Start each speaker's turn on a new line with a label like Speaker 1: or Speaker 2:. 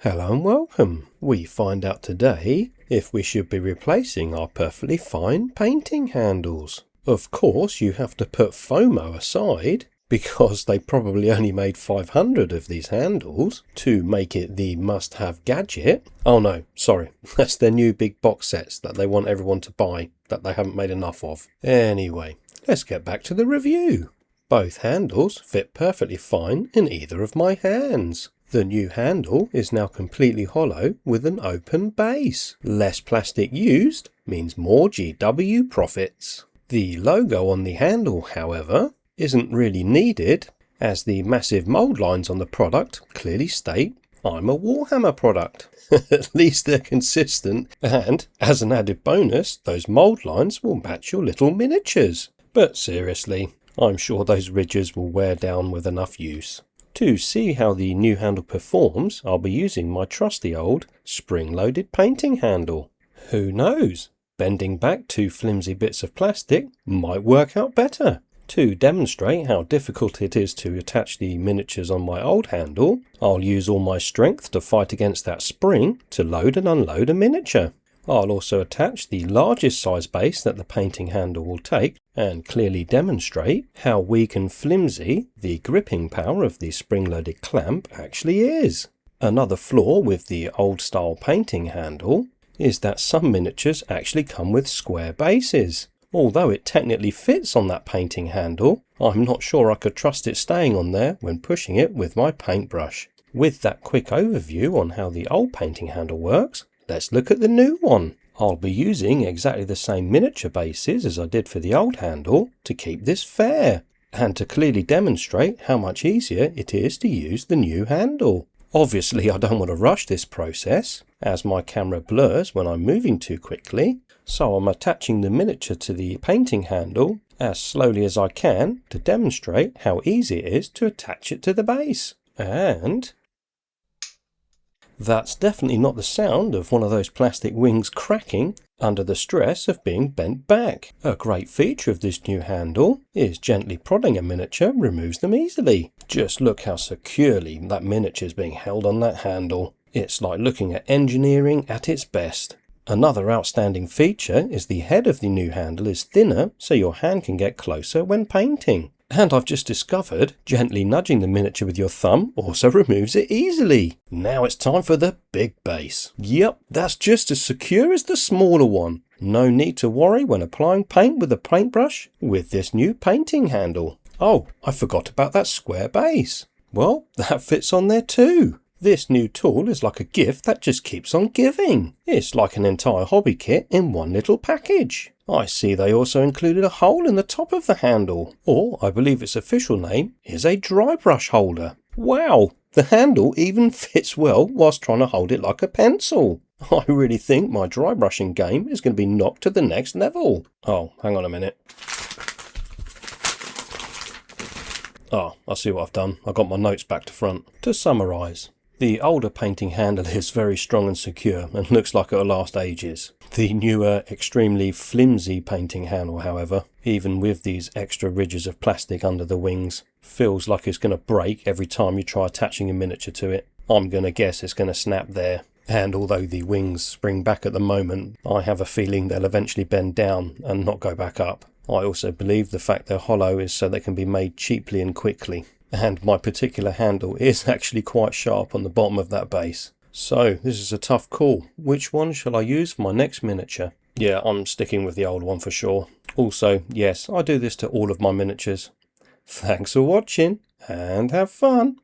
Speaker 1: Hello and welcome. We find out today if we should be replacing our perfectly fine painting handles. Of course you have to put FOMO aside because they probably only made 500 of these handles to make it the must-have gadget. Oh no, sorry, that's their new big box sets that they want everyone to buy that they haven't made enough of. Anyway, let's get back to the review. Both handles fit perfectly fine in either of my hands. The new handle is now completely hollow with an open base. Less plastic used means more GW profits. The logo on the handle, however, isn't really needed, as the massive mould lines on the product clearly state I'm a Warhammer product. At least they're consistent, and as an added bonus, those mould lines will match your little miniatures. But seriously, I'm sure those ridges will wear down with enough use. To see how the new handle performs, I'll be using my trusty old spring-loaded painting handle. Who knows? Bending back two flimsy bits of plastic might work out better. To demonstrate how difficult it is to attach the miniatures on my old handle, I'll use all my strength to fight against that spring to load and unload a miniature. I'll also attach the largest size base that the painting handle will take and clearly demonstrate how weak and flimsy the gripping power of the spring-loaded clamp actually is. Another flaw with the old style painting handle is that some miniatures actually come with square bases. Although it technically fits on that painting handle, I'm not sure I could trust it staying on there when pushing it with my paintbrush. With that quick overview on how the old painting handle works, let's look at the new one. I'll be using exactly the same miniature bases as I did for the old handle to keep this fair, and to clearly demonstrate how much easier it is to use the new handle. Obviously I don't want to rush this process, as my camera blurs when I'm moving too quickly, so I'm attaching the miniature to the painting handle as slowly as I can to demonstrate how easy it is to attach it to the base. And that's definitely not the sound of one of those plastic wings cracking under the stress of being bent back. A great feature of this new handle is gently prodding a miniature removes them easily. Just look how securely that miniature is being held on that handle. It's like looking at engineering at its best. Another outstanding feature is the head of the new handle is thinner so your hand can get closer when painting. And I've just discovered gently nudging the miniature with your thumb also removes it easily. Now it's time for the big base. Yep, that's just as secure as the smaller one. No need to worry when applying paint with a paintbrush with this new painting handle. Oh, I forgot about that square base. Well, that fits on there too. This new tool is like a gift that just keeps on giving. It's like an entire hobby kit in one little package. I see they also included a hole in the top of the handle, or I believe its official name is a dry brush holder. Wow, the handle even fits well whilst trying to hold it like a pencil. I really think my dry brushing game is going to be knocked to the next level. Oh, hang on a minute. Ah, I see what I've done. I got my notes back to front. To summarise, the older painting handle is very strong and secure and looks like it'll last ages. The newer, extremely flimsy painting handle, however, even with these extra ridges of plastic under the wings, feels like it's going to break every time you try attaching a miniature to it. I'm going to guess it's going to snap there. And although the wings spring back at the moment, I have a feeling they'll eventually bend down and not go back up. I also believe the fact they're hollow is so they can be made cheaply and quickly. And my particular handle is actually quite sharp on the bottom of that base. So this is a tough call. Which one shall I use for my next miniature? Yeah, I'm sticking with the old one for sure. Also, yes, I do this to all of my miniatures. Thanks for watching and have fun.